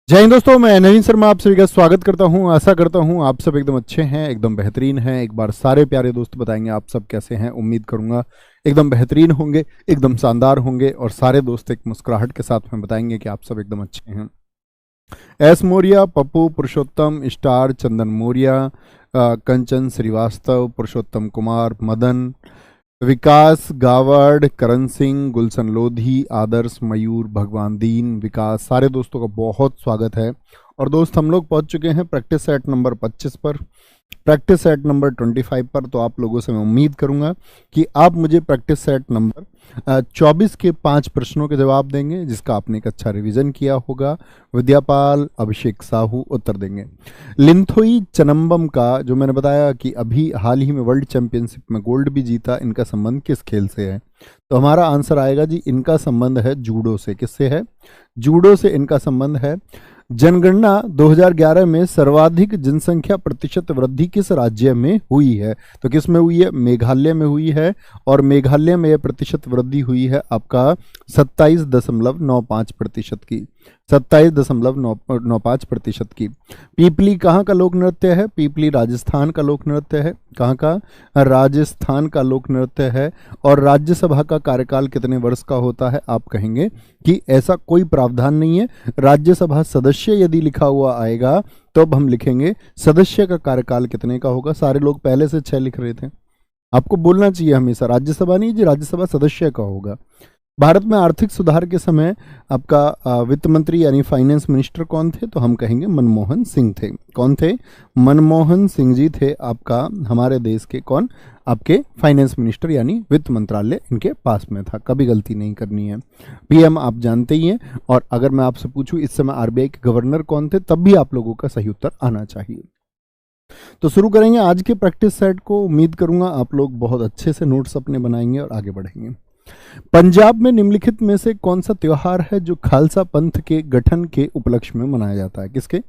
जय हिंद दोस्तों, मैं नवीन शर्मा आप सभी का स्वागत करता हूं। आशा करता हूं आप सब एकदम अच्छे हैं, एकदम बेहतरीन हैं। एक बार सारे प्यारे दोस्त बताएंगे आप सब कैसे हैं। उम्मीद करूंगा एकदम बेहतरीन होंगे, एकदम शानदार होंगे और सारे दोस्त एक मुस्कुराहट के साथ में बताएंगे कि आप सब एकदम अच्छे हैं। एस मौर्य, पप्पू, पुरुषोत्तम, स्टार, चंदन मौर्य, कंचन श्रीवास्तव, पुरुषोत्तम कुमार, मदन, विकास गावड़, करण सिंह, गुलशन लोधी, आदर्श, मयूर, भगवान दीन, विकास, सारे दोस्तों का बहुत स्वागत है। और दोस्त हम लोग पहुंच चुके हैं प्रैक्टिस सेट नंबर 25 पर, प्रैक्टिस सेट नंबर 25 पर। तो आप लोगों से मैं उम्मीद करूंगा कि आप मुझे प्रैक्टिस सेट नंबर 24 के 5 प्रश्नों के जवाब देंगे, जिसका आपने एक अच्छा रिवीजन किया होगा। विद्यापाल, अभिषेक साहू उत्तर देंगे। लिंथोई चनम्बम का जो मैंने बताया कि अभी हाल ही में वर्ल्ड चैंपियनशिप में गोल्ड भी जीता, इनका संबंध किस खेल से है? तो हमारा आंसर आएगा जी, इनका संबंध है जूडो से। किससे है? जूडो से इनका संबंध है। जनगणना 2011 में सर्वाधिक जनसंख्या प्रतिशत वृद्धि किस राज्य में हुई है? तो किस में हुई है? मेघालय में हुई है। और मेघालय में यह प्रतिशत वृद्धि हुई है आपका 27.95% की, 27.95% की। पीपली कहाँ का लोक नृत्य है? पीपली राजस्थान का लोक नृत्य है। कहाँ का? राजस्थान का लोक नृत्य है। और राज्यसभा का कार्यकाल कितने वर्ष का होता है? आप कहेंगे कि ऐसा कोई प्रावधान नहीं है। राज्यसभा सदस्य यदि लिखा हुआ आएगा तो अब हम लिखेंगे सदस्य का कार्यकाल कितने का होगा। सारे लोग पहले से 6 लिख रहे थे। आपको बोलना चाहिए हमेशा राज्यसभा नहीं जी, राज्यसभा सदस्य का होगा। भारत में आर्थिक सुधार के समय आपका वित्त मंत्री यानी फाइनेंस मिनिस्टर कौन थे? तो हम कहेंगे मनमोहन सिंह थे। कौन थे? मनमोहन सिंह जी थे आपका हमारे देश के। कौन? आपके फाइनेंस मिनिस्टर यानी वित्त मंत्रालय इनके पास में था। कभी गलती नहीं करनी है। पीएम आप जानते ही हैं। और अगर मैं आपसे पूछूं इस समय आरबीआई के गवर्नर कौन थे, तब भी आप लोगों का सही उत्तर आना चाहिए। तो शुरू करेंगे आज के प्रैक्टिस सेट को। उम्मीद करूंगा आप लोग बहुत अच्छे से नोट्स अपने बनाएंगे और आगे बढ़ेंगे। पंजाब में निम्नलिखित में से कौन सा त्योहार है जो खालसा पंथ के गठन के उपलक्ष्य में मनाया जाता है? किसके?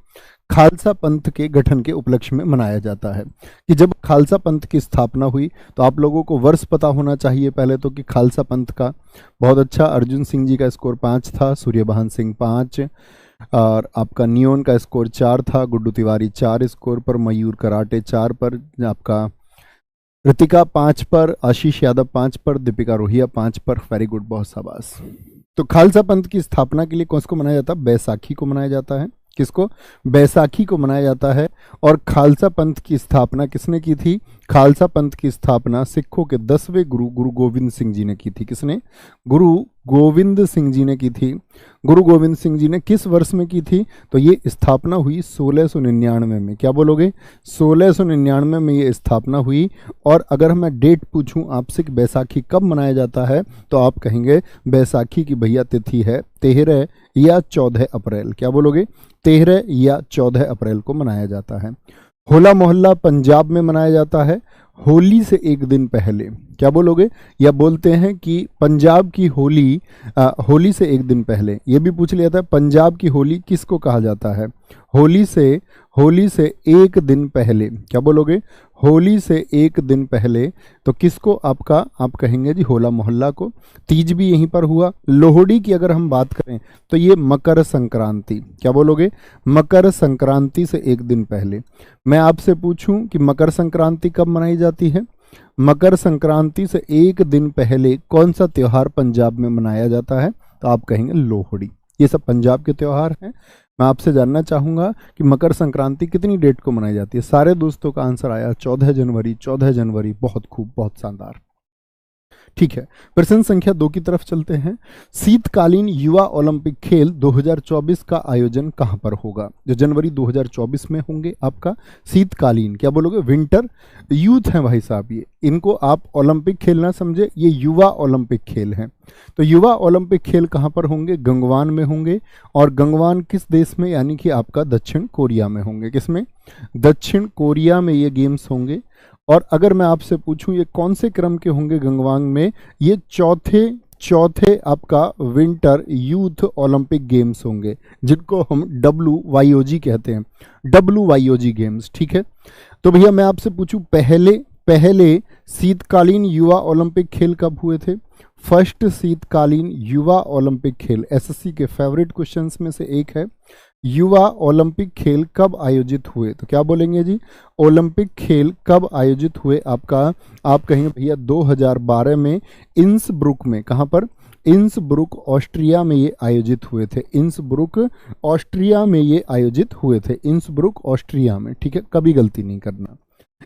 खालसा पंथ के गठन के उपलक्ष्य में मनाया जाता है। कि जब खालसा पंथ की स्थापना हुई, तो आप लोगों को वर्ष पता होना चाहिए पहले तो कि खालसा पंथ का। बहुत अच्छा, अर्जुन सिंह जी का स्कोर 5 था, सूर्यबहान सिंह 5, और आपका नियोन का स्कोर 4 था, गुड्डू तिवारी 4 स्कोर पर, मयूर कराटे 4 पर, आपका ऋतिका 5 पर, आशीष यादव 5 पर, दीपिका रोहिया 5 पर। वेरी गुड, बहुत शाबाश। तो खालसा पंथ की स्थापना के लिए कौन को मनाया जाता है? बैसाखी को मनाया जाता है। किसको? बैसाखी को मनाया जाता है। और खालसा पंथ की स्थापना किसने की थी? खालसा पंथ की स्थापना सिखों के 10वें गुरु गुरु गोविंद सिंह जी ने की थी। किसने? गुरु गोविंद सिंह जी ने की थी। गुरु गोविंद सिंह जी ने किस वर्ष में की थी? तो ये स्थापना हुई 1699 में। क्या बोलोगे? 1699 में ये स्थापना हुई। और अगर मैं डेट पूछूं आपसे कि बैसाखी कब मनाया जाता है, तो आप कहेंगे बैसाखी की भैया तिथि है 13 या 14 अप्रैल। क्या बोलोगे? 13 या 14 अप्रैल को मनाया जाता है। होला मोहल्ला पंजाब में मनाया जाता है होली से एक दिन पहले। क्या बोलोगे? या बोलते हैं कि पंजाब की होली होली से एक दिन पहले। ये भी पूछ लिया था, पंजाब की होली किसको कहा जाता है? होली से एक दिन पहले। क्या बोलोगे? होली से एक दिन पहले। तो किसको आप कहेंगे जी? होला मोहल्ला को। तीज भी यहीं पर हुआ। लोहड़ी की अगर हम बात करें तो ये मकर संक्रांति। क्या बोलोगे? मकर संक्रांति से एक दिन पहले। मैं आपसे पूछूं कि मकर संक्रांति कब मनाई जाती है? मकर संक्रांति से एक दिन पहले कौन सा त्योहार पंजाब में मनाया जाता है? तो आप कहेंगे लोहड़ी। ये सब पंजाब के त्योहार हैं। मैं आपसे जानना चाहूंगा कि मकर संक्रांति कितनी डेट को मनाई जाती है? सारे दोस्तों का आंसर आया 14 जनवरी। 14 जनवरी, बहुत खूब, बहुत शानदार। ठीक है, प्रश्न संख्या 2 की तरफ चलते हैं। शीतकालीन युवा ओलंपिक खेल 2024 का आयोजन कहां पर होगा? जो जनवरी 2024 में होंगे आपका शीतकालीन। क्या बोलोगे? विंटर यूथ है भाई साहब ये। इनको आप ओलंपिक खेल ना समझे, ये युवा ओलंपिक खेल हैं। तो युवा ओलंपिक खेल कहां पर होंगे? गंगवान में होंगे। और गंगवान किस देश में? यानी कि आपका दक्षिण कोरिया में होंगे। किसमें? दक्षिण कोरिया में ये गेम्स होंगे। और अगर मैं आपसे पूछूं ये कौन से क्रम के होंगे गंगवान में? ये चौथे आपका विंटर यूथ ओलंपिक गेम्स होंगे, जिनको हम WYOG कहते हैं। WYOG games. ठीक है, तो भैया मैं आपसे पूछूं पहले शीतकालीन युवा ओलंपिक खेल कब हुए थे? फर्स्ट शीतकालीन युवा ओलंपिक खेल एसएससी के फेवरेट क्वेश्चंस में से एक है। युवा ओलंपिक खेल कब आयोजित हुए? तो क्या बोलेंगे जी, ओलंपिक खेल कब आयोजित हुए आपका? आप कहेंगे भैया 2012 में इंसब्रुक में। कहाँ पर? इंसब्रुक ऑस्ट्रिया में ये आयोजित हुए थे। इंसब्रुक ऑस्ट्रिया में ये आयोजित हुए थे, इंसब्रुक ऑस्ट्रिया में। ठीक है, कभी गलती नहीं करना।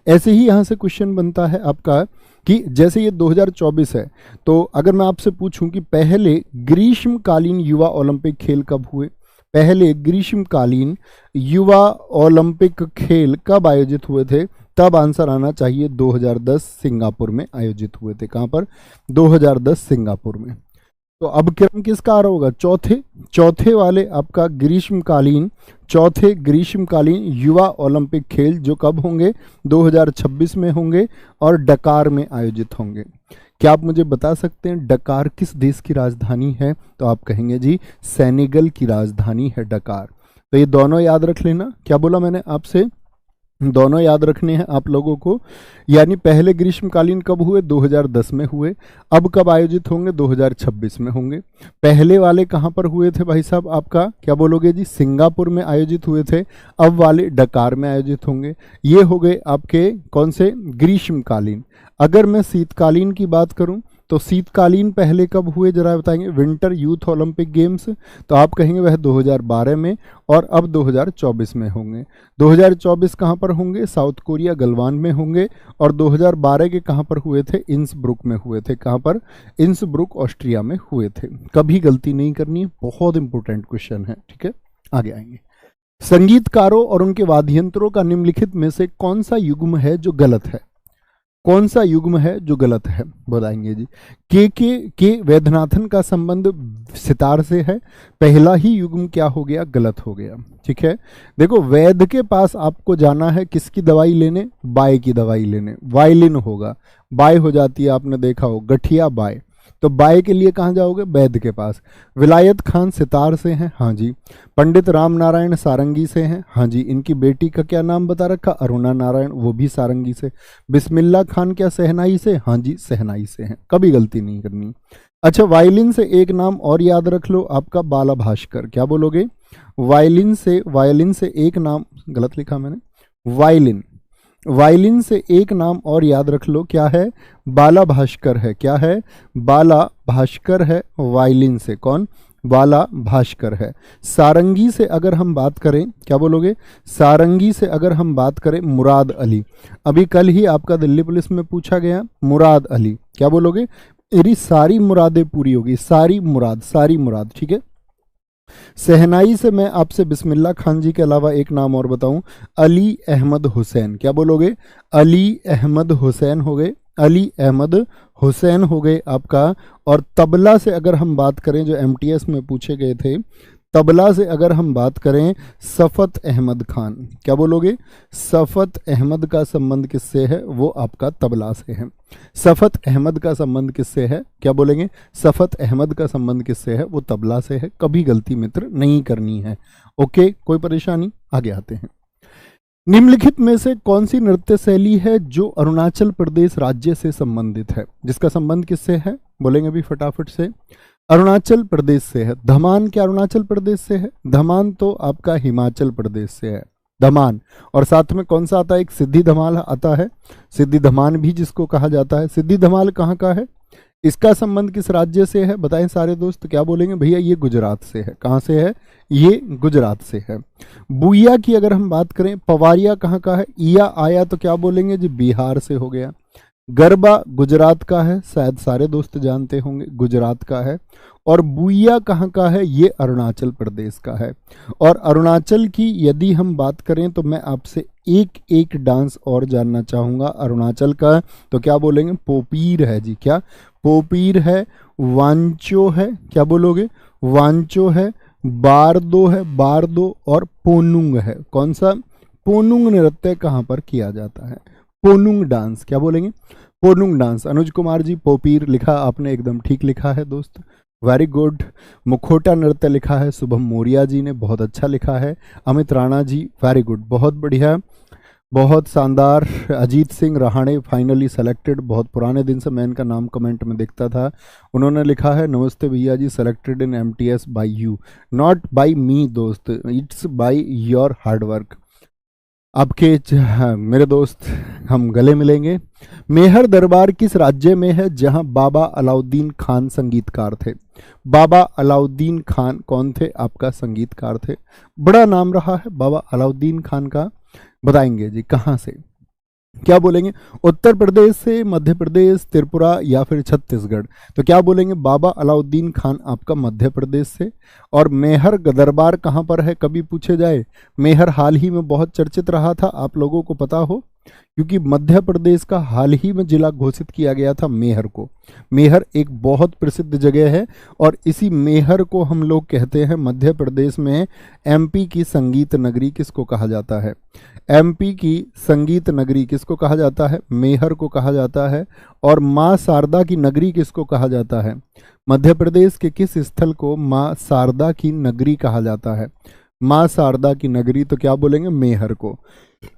ऐसे ही यहाँ से क्वेश्चन बनता है आपका कि जैसे ये 2024 है, तो अगर मैं आपसे पूछूं कि पहले ग्रीष्मकालीन युवा ओलंपिक खेल कब हुए? पहले ग्रीष्मकालीन युवा ओलंपिक खेल कब आयोजित हुए थे? तब आंसर आना चाहिए 2010 सिंगापुर में आयोजित हुए थे। कहाँ पर? 2010 सिंगापुर में। तो अब क्रम किसका आ रहा होगा? चौथे वाले आपका चौथे ग्रीष्मकालीन युवा ओलंपिक खेल जो कब होंगे? 2026 में होंगे और डकार में आयोजित होंगे। क्या आप मुझे बता सकते हैं डकार किस देश की राजधानी है? तो आप कहेंगे जी सेनेगल की राजधानी है डकार। तो ये दोनों याद रख लेना। क्या बोला मैंने आपसे? दोनों याद रखने हैं आप लोगों को। यानी पहले ग्रीष्मकालीन कब हुए? 2010 में हुए। अब कब आयोजित होंगे? 2026 में होंगे। पहले वाले कहाँ पर हुए थे भाई साहब आपका? क्या बोलोगे जी? सिंगापुर में आयोजित हुए थे। अब वाले डकार में आयोजित होंगे। ये हो गए आपके कौन से? ग्रीष्मकालीन। अगर मैं शीतकालीन की बात करूं तो शीतकालीन पहले कब हुए जरा बताएंगे? Winter youth Olympic games. तो आप कहेंगे वह 2012 में और अब 2024 में होंगे। 2024 कहाँ पर होंगे? साउथ कोरिया गलवान में होंगे। और 2012 के कहाँ पर हुए थे? इंसब्रुक में हुए थे। कहाँ पर? इंसब्रुक ऑस्ट्रिया में हुए थे। कभी गलती नहीं करनी है, बहुत इंपॉर्टेंट क्वेश्चन है। ठीक है, आगे आएंगे। संगीतकारों और उनके वाद्य यंत्रों का निम्नलिखित में से कौन सा युग्म है जो गलत है? कौन सा युग्म है जो गलत है? बताएंगे जी। के वैद्यनाथन का संबंध सितार से है। पहला ही युग्म क्या हो गया? गलत हो गया। ठीक है, देखो वैद्य के पास आपको जाना है किसकी दवाई लेने? बाय की दवाई लेने। वायलिन होगा, बाय हो जाती है, आपने देखा हो, गठिया बाय। तो बाय के लिए कहाँ जाओगे? वैद्य के पास। विलायत खान सितार से हैं, हाँ जी। पंडित राम नारायण सारंगी से हैं, हाँ जी। इनकी बेटी का क्या नाम बता रखा? अरुणा नारायण, वो भी सारंगी से। बिस्मिल्ला खान क्या शहनाई से? हाँ जी, शहनाई से हैं। कभी गलती नहीं करनी। अच्छा, वायलिन से एक नाम और याद रख लो आपका, बाला भास्कर। क्या बोलोगे? वायलिन से एक नाम, गलत लिखा मैंने, वायलिन से एक नाम और याद रख लो, क्या है? बाला भास्कर है। क्या है? बाला भास्कर है वायलिन से। कौन? बाला भास्कर है। सारंगी से अगर हम बात करें, क्या बोलोगे? सारंगी से अगर हम बात करें, मुराद अली। अभी कल ही आपका दिल्ली पुलिस में पूछा गया, मुराद अली। क्या बोलोगे? मेरी सारी मुरादें पूरी होगी, सारी मुराद। ठीक है। शहनाई से मैं आपसे बिस्मिल्ला खान जी के अलावा एक नाम और बताऊं, अली अहमद हुसैन। क्या बोलोगे? अली अहमद हुसैन हो गए, अली अहमद हुसैन हो गए आपका। और तबला से अगर हम बात करें, जो एमटीएस में पूछे गए थे, तबला से अगर हम बात करें, सफत अहमद खान। क्या बोलोगे? सफत अहमद का संबंध किससे है? वो आपका तबला से है। सफत अहमद का संबंध किससे है? क्या बोलेंगे? सफत अहमद का संबंध किससे है? वो तबला से है। कभी गलती मित्र नहीं करनी है। ओके, कोई परेशानी? आगे आते हैं। निम्नलिखित में से कौन सी नृत्य शैली है जो अरुणाचल प्रदेश राज्य से संबंधित है? जिसका संबंध किससे है? बोलेंगे भी फटाफट से। अरुणाचल प्रदेश से है। धमान क्या अरुणाचल प्रदेश से है? धमान तो आपका हिमाचल प्रदेश से है, धमान। और साथ में कौन सा आता है? एक सिद्धि धमाल आता है, सिद्धि धमान भी जिसको कहा जाता है। सिद्धि धमाल कहाँ का है? इसका संबंध किस राज्य से है? बताएं सारे दोस्त। क्या बोलेंगे? भैया ये गुजरात से है। कहाँ से है? ये गुजरात से है। बुइया की अगर हम बात करें, पवारिया कहाँ का है? इया आया तो क्या बोलेंगे जी? बिहार से हो गया। गरबा गुजरात का है, शायद सारे दोस्त जानते होंगे, गुजरात का है। और बुइया कहाँ का है? ये अरुणाचल प्रदेश का है। और अरुणाचल की यदि हम बात करें तो मैं आपसे एक एक डांस और जानना चाहूँगा अरुणाचल का। तो क्या बोलेंगे? पोपीर है जी। क्या? पोपीर है, वांचो है। क्या बोलोगे? वांचो है, बारदो है, बारदो, और पोनुंग है। कौन सा? पोनुंग नृत्य कहाँ पर किया जाता है? पोनुंग डांस। क्या बोलेंगे? पोनुंग डांस। अनुज कुमार जी पोपीर लिखा आपने, एकदम ठीक लिखा है दोस्त, वेरी गुड। मुखोटा नृत्य लिखा है शुभम मौर्या जी ने, बहुत अच्छा लिखा है। अमित राणा जी वेरी गुड, बहुत बढ़िया। बहुत शानदार। Ajit Singh Rahane finally selected. बहुत पुराने दिन से मैं इनका नाम कमेंट में देखता था। उन्होंने लिखा है, नमस्ते भैया जी, selected in MTS by you, not by me दोस्त, it's by your hard work. आपके मेरे दोस्त, हम गले मिलेंगे। मेहर दरबार किस राज्य में है जहां बाबा अलाउद्दीन खान संगीतकार थे? बाबा अलाउद्दीन खान कौन थे? आपका संगीतकार थे। बड़ा नाम रहा है बाबा अलाउद्दीन खान का। बताएंगे जी कहां से? क्या बोलेंगे? उत्तर प्रदेश से, मध्य प्रदेश, त्रिपुरा या फिर छत्तीसगढ़? तो क्या बोलेंगे? बाबा अलाउद्दीन खान आपका मध्य प्रदेश से। और मेहर दरबार कहाँ पर है कभी पूछे जाए? मेहर हाल ही में बहुत चर्चित रहा था, आप लोगों को पता हो, क्योंकि मध्य प्रदेश का हाल ही में जिला घोषित किया गया था मेहर को। मेहर एक बहुत प्रसिद्ध जगह है और इसी मेहर को हम लोग कहते हैं मध्य प्रदेश में एमपी की संगीत नगरी किसको कहा जाता है? एमपी की संगीत नगरी किसको कहा जाता है? मेहर को कहा जाता है। और माँ शारदा की नगरी किसको कहा जाता है? मध्य प्रदेश के किस स्थल को माँ शारदा की नगरी कहा जाता है? माँ शारदा की नगरी, तो क्या बोलेंगे? मेहर को।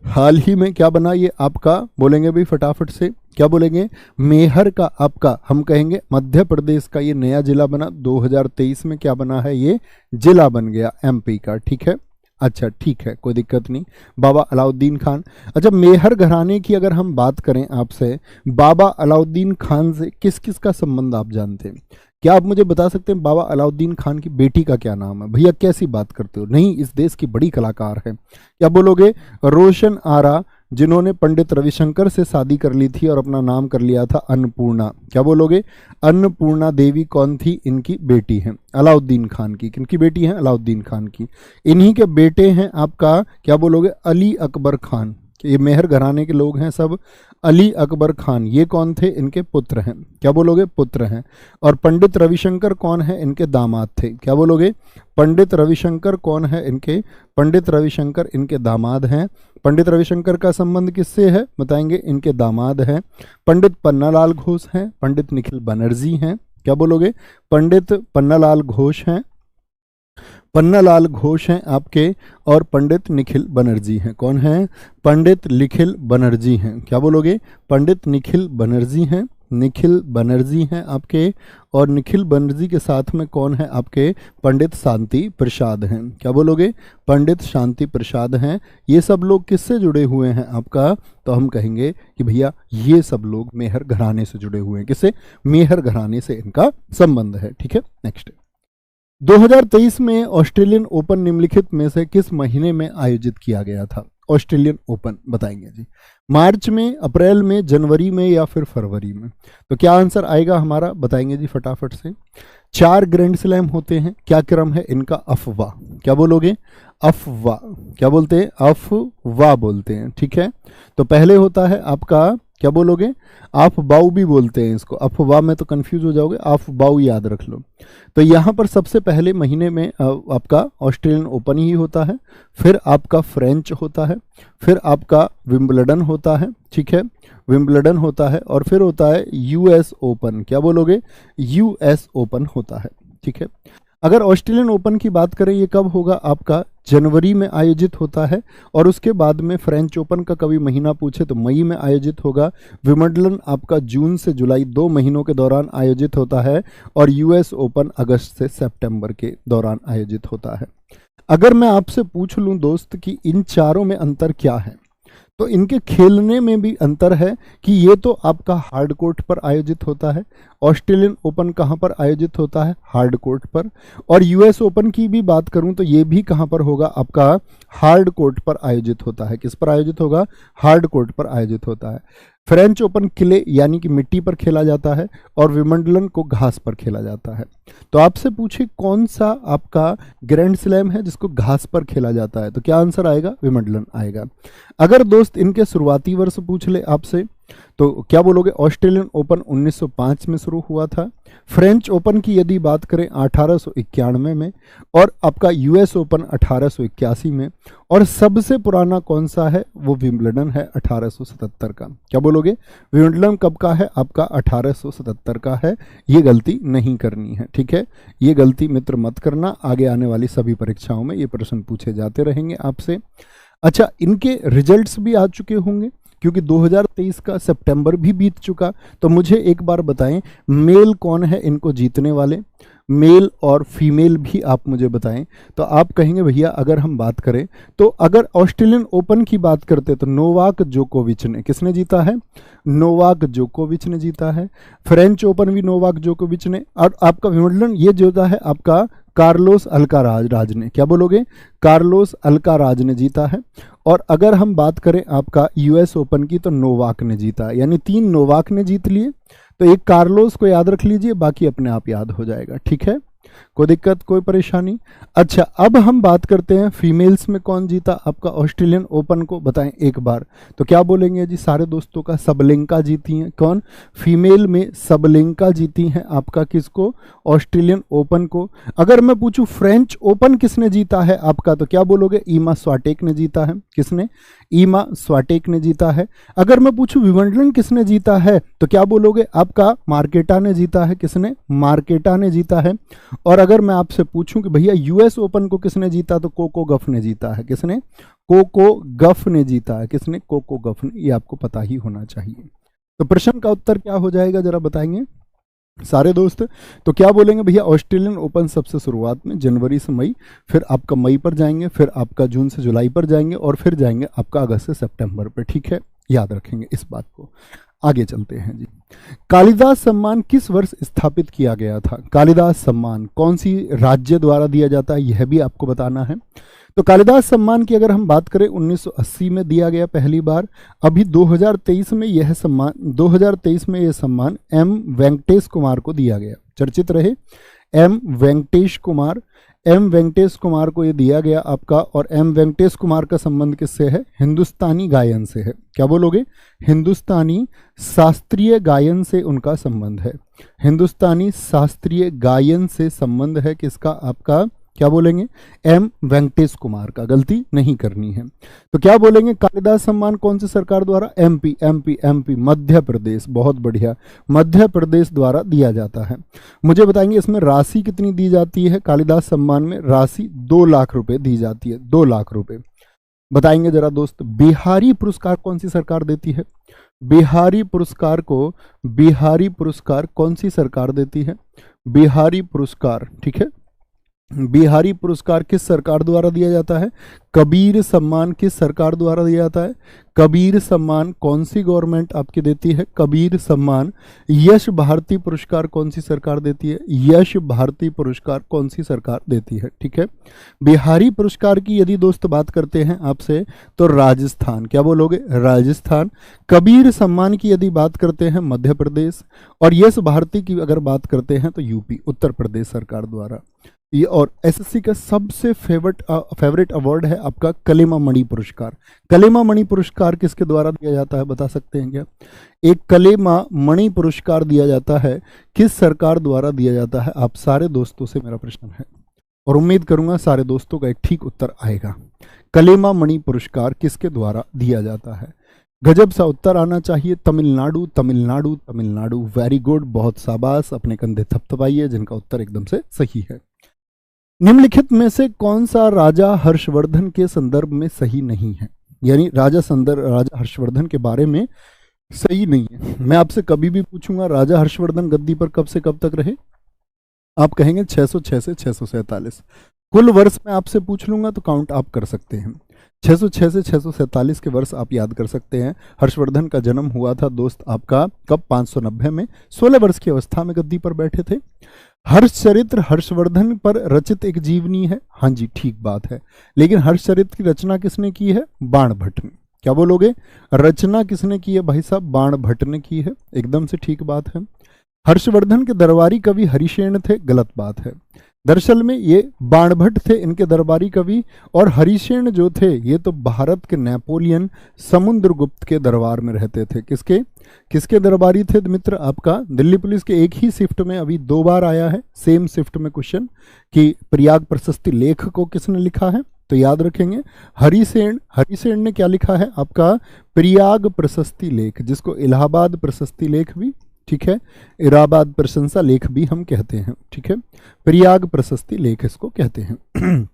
हाल ही में क्या बना ये आपका? बोलेंगे भाई फटाफट से, क्या बोलेंगे? मेहर का आपका हम कहेंगे मध्य प्रदेश का ये नया जिला बना 2023 में। क्या बना है? ये जिला बन गया एमपी का। ठीक है, अच्छा ठीक है, कोई दिक्कत नहीं। बाबा अलाउद्दीन खान। अच्छा, मेहर घराने की अगर हम बात करें आपसे, बाबा अलाउद्दीन खान से किस किस का संबंध आप जानते हैं? क्या आप मुझे बता सकते हैं बाबा अलाउद्दीन खान की बेटी का क्या नाम है? भैया कैसी बात करते हो? नहीं, इस देश की बड़ी कलाकार है। क्या बोलोगे? रोशन आरा, जिन्होंने पंडित रविशंकर से शादी कर ली थी और अपना नाम कर लिया था अन्नपूर्णा। क्या बोलोगे? अन्नपूर्णा देवी कौन थी? इनकी बेटी हैं अलाउद्दीन खान की। किनकी बेटी हैं? अलाउद्दीन खान की। इन्हीं के बेटे हैं आपका, क्या बोलोगे? अली अकबर खान। ये मेहर घराने के लोग हैं सब। अली अकबर खान ये कौन थे? इनके पुत्र हैं। क्या बोलोगे? पुत्र हैं। और पंडित रविशंकर कौन है? इनके दामाद थे। क्या बोलोगे? पंडित रविशंकर कौन है? इनके पंडित रविशंकर इनके दामाद हैं। पंडित रविशंकर का संबंध किससे है? बताएंगे, इनके दामाद हैं। पंडित पन्नालाल घोष हैं, पंडित निखिल बनर्जी हैं। क्या बोलोगे? पंडित पन्नालाल घोष हैं, पन्नालाल घोष हैं आपके, और पंडित निखिल बनर्जी हैं। कौन हैं? पंडित निखिल बनर्जी हैं। क्या बोलोगे? पंडित निखिल बनर्जी हैं, निखिल बनर्जी हैं आपके। और निखिल बनर्जी के साथ में कौन है आपके? पंडित शांति प्रसाद हैं। क्या बोलोगे? पंडित शांति प्रसाद हैं। ये सब लोग किससे जुड़े हुए हैं आपका? तो हम कहेंगे कि भैया ये सब लोग मेहर घराने से जुड़े हुए हैं। किससे? मेहर घराने से इनका संबंध है। ठीक है, नेक्स्ट। 2023 में ऑस्ट्रेलियन ओपन निम्नलिखित में से किस महीने में आयोजित किया गया था? ऑस्ट्रेलियन ओपन बताएंगे जी। मार्च में, अप्रैल में, जनवरी में या फिर फरवरी में? तो क्या आंसर आएगा हमारा? बताएंगे जी फटाफट से। 4 ग्रैंड स्लैम होते हैं। क्या क्रम है इनका? अफवाह। क्या बोलोगे? अफवाह। क्या बोलते हैं? अफवाह बोलते हैं। ठीक है, तो पहले होता है आपका, क्या बोलोगे? अफबाऊ भी बोलते हैं इसको। अफवाह में तो कंफ्यूज हो जाओगे, अफबाऊ याद रख लो। तो यहाँ पर सबसे पहले महीने में आपका ऑस्ट्रेलियन ओपन ही होता है, फिर आपका फ्रेंच होता है, फिर आपका विंबलडन होता है। ठीक है, विंबलडन होता है, और फिर होता है यूएस ओपन। क्या बोलोगे? यूएस ओपन होता है। ठीक है, अगर ऑस्ट्रेलियन ओपन की बात करें, ये कब होगा आपका? जनवरी में आयोजित होता है। और उसके बाद में फ्रेंच ओपन का कभी महीना पूछे तो मई में आयोजित होगा। विंबलडन आपका जून से जुलाई 2 महीनों के दौरान आयोजित होता है। और यूएस ओपन अगस्त से सितंबर के दौरान आयोजित होता है। अगर मैं आपसे पूछ लूं दोस्त कि इन चारों में अंतर क्या है, तो इनके खेलने में भी अंतर है कि ये तो आपका हार्ड कोर्ट पर आयोजित होता है। ऑस्ट्रेलियन ओपन कहाँ पर आयोजित होता है? हार्ड कोर्ट पर। और यूएस ओपन की भी बात करूं तो ये भी कहाँ पर होगा? आपका हार्ड कोर्ट पर आयोजित होता है। किस पर आयोजित होगा? हार्ड कोर्ट पर आयोजित होता है। फ्रेंच ओपन क्ले यानी कि मिट्टी पर खेला जाता है, और विंबलडन को घास पर खेला जाता है। तो आपसे पूछे कौन सा आपका ग्रैंड स्लैम है जिसको घास पर खेला जाता है, तो क्या आंसर आएगा? विंबलडन आएगा। अगर दोस्त इनके शुरुआती वर्ष पूछ ले आपसे, तो क्या बोलोगे? ऑस्ट्रेलियन ओपन 1905 में शुरू हुआ था। फ्रेंच ओपन की यदि बात करें 1891 में, और आपका यूएस ओपन 1881 में, और सबसे पुराना कौन सा है? वो विंबलडन है 1877 का। क्या बोलोगे? विंबलडन कब का है? आपका 1877 का है। ये गलती नहीं करनी है। ठीक है, ये गलती मित्र मत करना। आगे आने वाली सभी परीक्षाओं में ये प्रश्न पूछे जाते रहेंगे आपसे। अच्छा, इनके रिजल्ट्स भी आ चुके होंगे क्योंकि 2023 का सितंबर भी बीत चुका। तो मुझे एक बार बताएं, मेल कौन है इनको जीतने वाले, मेल और फीमेल भी आप मुझे बताएं। तो आप कहेंगे भैया अगर हम बात करें तो अगर ऑस्ट्रेलियन ओपन की बात करते तो नोवाक जोकोविच ने, किसने जीता है? नोवाक जोकोविच ने जीता है। फ्रेंच ओपन भी नोवाक जोकोविच ने। और आपका विंबलडन ये जीता है आपका कार्लोस अल्काराज ने। क्या बोलोगे? कार्लोस अल्काराज ने जीता है। और अगर हम बात करें आपका यूएस ओपन की तो नोवाक ने जीता है, यानी 3 नोवाक ने जीत लिए। तो एक कार्लोस को याद रख लीजिए, बाकी अपने आप याद हो जाएगा। ठीक है, कोई दिक्कत कोई परेशानी? अच्छा, अब हम बात करते हैं फीमेल्स में कौन जीता आपका ऑस्ट्रेलियन ओपन को, बताएं एक बार। तो क्या बोलेंगे जी सारे दोस्तों का? सबलेंका जीती हैं। कौन? फीमेल में सबलेंका जीती हैं आपका, किसको? ऑस्ट्रेलियन ओपन को। अगर मैं पूछूं फ्रेंच ओपन किसने जीता है आपका, तो क्या बोलोगे? ईमा स्वाटेक ने जीता है। किसने? ईमा स्वाटेक ने जीता है। अगर मैं पूछूं विंबलडन किसने जीता है, तो क्या बोलोगे? आपका मार्केटा ने जीता है। किसने? मार्केटा ने जीता है। और अगर मैं आपसे पूछूं कि भैया यूएस ओपन को किसने जीता, तो कोको गफ ने जीता है। किसने? कोको गफ ने जीता है। किसने? कोको गफ ने। ये आपको पता ही होना चाहिए। तो प्रश्न का उत्तर क्या हो जाएगा, जरा बताएंगे सारे दोस्त। तो क्या बोलेंगे भैया? ऑस्ट्रेलियन ओपन सबसे शुरुआत में जनवरी से मई, फिर आपका मई पर जाएंगे, फिर आपका जून से जुलाई पर जाएंगे, और फिर जाएंगे आपका अगस्त से सितंबर पर। ठीक है, याद रखेंगे इस बात को। आगे चलते हैं जी। कालिदास सम्मान किस वर्ष स्थापित किया गया था? कालिदास सम्मान कौन सी राज्य द्वारा दिया जाता है, यह भी आपको बताना है। तो कालिदास सम्मान की अगर हम बात करें 1980 में दिया गया पहली बार। अभी 2023 में यह सम्मान एम वेंकटेश कुमार को दिया गया। चर्चित रहे एम वेंकटेश कुमार। एम वेंकटेश कुमार को ये दिया गया आपका। और एम वेंकटेश कुमार का संबंध किससे है? हिंदुस्तानी गायन से है। क्या बोलोगे? हिंदुस्तानी शास्त्रीय गायन से उनका संबंध है। हिंदुस्तानी शास्त्रीय गायन से संबंध है किसका? आपका क्या बोलेंगे? एम वेंकटेश कुमार का। गलती नहीं करनी है। तो क्या बोलेंगे? कालिदास सम्मान कौन सी सरकार द्वारा? एमपी मध्य प्रदेश। बहुत बढ़िया, मध्य प्रदेश द्वारा दिया जाता है। मुझे बताएंगे इसमें राशि कितनी दी जाती है? कालिदास सम्मान में राशि 2 लाख रुपए दी जाती है। 2 लाख रुपए बताएंगे जरा दोस्त। बिहारी पुरस्कार कौन सी सरकार देती है? बिहारी पुरस्कार कौन सी सरकार देती है? बिहारी पुरस्कार, ठीक है, बिहारी पुरस्कार किस सरकार द्वारा दिया जाता है? कबीर सम्मान किस सरकार द्वारा दिया जाता है? कबीर सम्मान कौन सी गवर्नमेंट आपकी देती है? कबीर सम्मान। यश भारती पुरस्कार कौन सी सरकार देती है? यश भारती पुरस्कार कौन सी सरकार देती है? ठीक है, बिहारी पुरस्कार की यदि दोस्त बात करते हैं आपसे तो राजस्थान। क्या बोलोगे? राजस्थान। कबीर सम्मान की यदि बात करते हैं मध्य प्रदेश। और यश भारती की अगर बात करते हैं तो यूपी, उत्तर प्रदेश सरकार द्वारा। ये और एसएससी का सबसे फेवरेट अवार्ड है आपका कलेमा मणि पुरस्कार। कलेमा मणि पुरस्कार किसके द्वारा दिया जाता है, बता सकते हैं क्या? एक कलेमा मणि पुरस्कार दिया जाता है, किस सरकार द्वारा दिया जाता है? आप सारे दोस्तों से मेरा प्रश्न है और उम्मीद करूंगा सारे दोस्तों का एक ठीक उत्तर आएगा। कलेमा मणि पुरस्कार किसके द्वारा दिया जाता है? गजब सा उत्तर आना चाहिए। तमिलनाडु, तमिलनाडु, तमिलनाडु। वेरी गुड, बहुत शाबाश। अपने कंधे थपथपाइए जिनका उत्तर एकदम से सही है। निम्नलिखित में से कौन सा राजा हर्षवर्धन के संदर्भ में सही नहीं है? यानी राजा हर्षवर्धन के बारे में सही नहीं है। मैं आपसे कभी भी पूछूंगा राजा हर्षवर्धन गद्दी पर कब से कब तक रहे, आप कहेंगे 606 से 647। कुल वर्ष में आपसे पूछ लूंगा तो काउंट आप कर सकते हैं। 606 से 647 के वर्ष आप याद कर सकते हैं। हर्षवर्धन का जन्म हुआ था दोस्त आपका कब? 590 में। 16 वर्ष की अवस्था में गद्दी पर बैठे थे। हर्षचरित्र हर्षवर्धन पर रचित एक जीवनी है। हाँ जी, ठीक बात है। लेकिन हर्षचरित्र की रचना किसने की है? बाणभट्ट ने। क्या बोलोगे? रचना किसने की है भाई साहब? बाणभट्ट ने की है। एकदम से ठीक बात है। हर्षवर्धन के दरबारी कवि हरिसेन थे। गलत बात है। दरअसल में ये बाणभट्ट थे इनके दरबारी कवि, और हरिसेन जो थे ये तो भारत के नेपोलियन समुद्रगुप्त के दरबार में रहते थे। किसके किसके दरबारी थे मित्र? आपका दिल्ली पुलिस के एक ही शिफ्ट में अभी 2 बार आया है सेम शिफ्ट में क्वेश्चन कि प्रयाग प्रशस्ति लेख को किसने लिखा है, तो याद रखेंगे हरिसेन। हरिसेन ने क्या लिखा है आपका? प्रयाग प्रशस्ति लेख, जिसको इलाहाबाद प्रशस्ति लेख भी, ठीक है, इलाहाबाद प्रशंसा लेख भी हम कहते हैं। ठीक है, प्रयाग प्रशस्ति लेख इसको कहते हैं।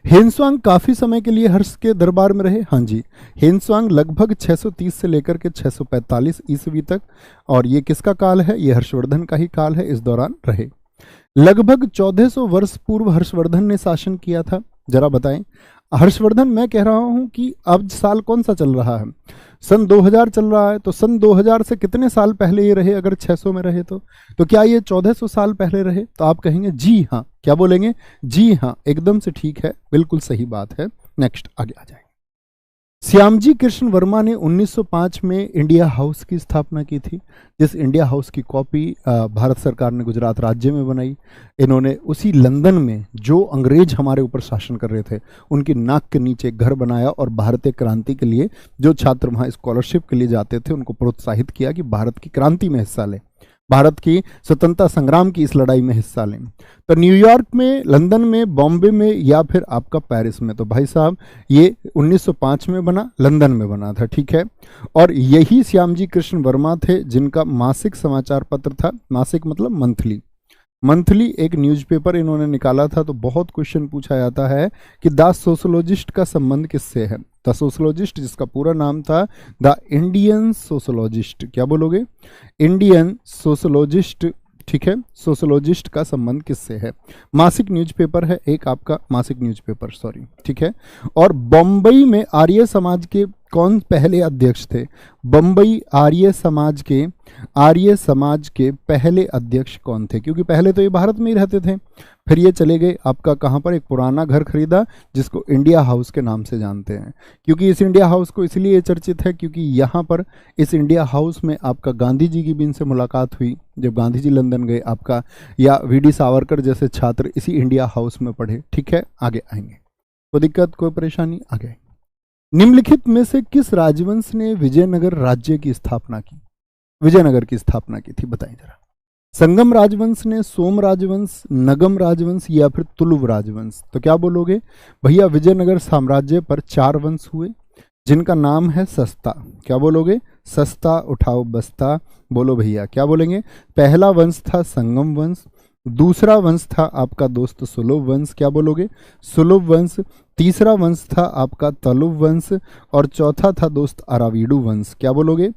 हेनस्वांग काफी समय के लिए हर्ष के दरबार में रहे। हाँ जी, हेनस्वांग लगभग 630 से लेकर के 645 ईस्वी तक, और ये किसका काल है? ये हर्षवर्धन का ही काल है, इस दौरान रहे। लगभग 1400 वर्ष पूर्व हर्षवर्धन ने शासन किया था। जरा बताएं, हर्षवर्धन, मैं कह रहा हूं कि अब साल कौन सा चल रहा है? सन 2000 चल रहा है, तो सन 2000 से कितने साल पहले ये रहे? अगर 600 में रहे तो क्या ये 1400 साल पहले रहे? तो आप कहेंगे जी हाँ। क्या बोलेंगे? जी हाँ, एकदम से ठीक है, बिल्कुल सही बात है। नेक्स्ट आगे आ जाए। श्यामजी कृष्ण वर्मा ने 1905 में इंडिया हाउस की स्थापना की थी, जिस इंडिया हाउस की कॉपी भारत सरकार ने गुजरात राज्य में बनाई। इन्होंने उसी लंदन में जो अंग्रेज हमारे ऊपर शासन कर रहे थे, उनकी नाक के नीचे एक घर बनाया और भारतीय क्रांति के लिए जो छात्र वहाँ स्कॉलरशिप के लिए जाते थे, उनको प्रोत्साहित किया कि भारत की क्रांति में हिस्सा लें, भारत की स्वतंत्रता संग्राम की इस लड़ाई में हिस्सा लें। तो न्यूयॉर्क में, लंदन में, बॉम्बे में, या फिर आपका पेरिस में। तो भाई साहब, ये 1905 में बना, लंदन में बना था, ठीक है। और यही श्यामजी कृष्ण वर्मा थे जिनका मासिक समाचार पत्र था, मासिक मतलब मंथली, मंथली एक न्यूज़पेपर इन्होंने निकाला था। तो बहुत क्वेश्चन पूछा जाता है कि द सोशोलॉजिस्ट का संबंध किससे है? द सोशोलॉजिस्ट, जिसका पूरा नाम था द इंडियन सोशोलॉजिस्ट। क्या बोलोगे? इंडियन सोशोलॉजिस्ट, ठीक है। सोशोलॉजिस्ट का संबंध किससे है? मासिक न्यूज़पेपर है एक, आपका मासिक न्यूज़पेपर, सॉरी, ठीक है। और बम्बई में आर्य समाज के कौन पहले अध्यक्ष थे? बम्बई आर्य समाज के पहले अध्यक्ष कौन थे? क्योंकि पहले तो ये भारत में ही रहते थे, फिर ये चले गए आपका कहाँ पर? एक पुराना घर खरीदा जिसको इंडिया हाउस के नाम से जानते हैं। क्योंकि इस इंडिया हाउस को इसलिए चर्चित है क्योंकि यहाँ पर इस इंडिया हाउस में आपका गांधी जी की भी इनसे मुलाकात हुई जब गांधी जी लंदन गए आपका, या वीडी सावरकर जैसे छात्र इसी इंडिया हाउस में पढ़े, ठीक है। आगे आएंगे, कोई दिक्कत, कोई परेशानी? आगे। निम्नलिखित में से किस राजवंश ने विजयनगर राज्य की स्थापना की? विजयनगर की स्थापना की थी, बताएं जरा। संगम राजवंश ने, सोम राजवंश, नगम राजवंश, या फिर तुलुव राजवंश? तो क्या बोलोगे भैया? विजयनगर साम्राज्य पर 4 वंश हुए जिनका नाम है सस्ता। क्या बोलोगे? सस्ता, उठाओ बस्ता, बोलो भैया, क्या बोलेंगे? पहला वंश था संगम वंश, दूसरा वंश था आपका दोस्त सुलभ वंश। क्या बोलोगे? सुलभ वंश। तीसरा वंश था आपका तलुव वंश, और चौथा था दोस्त अरावीडू वंश। क्या बोलोगे?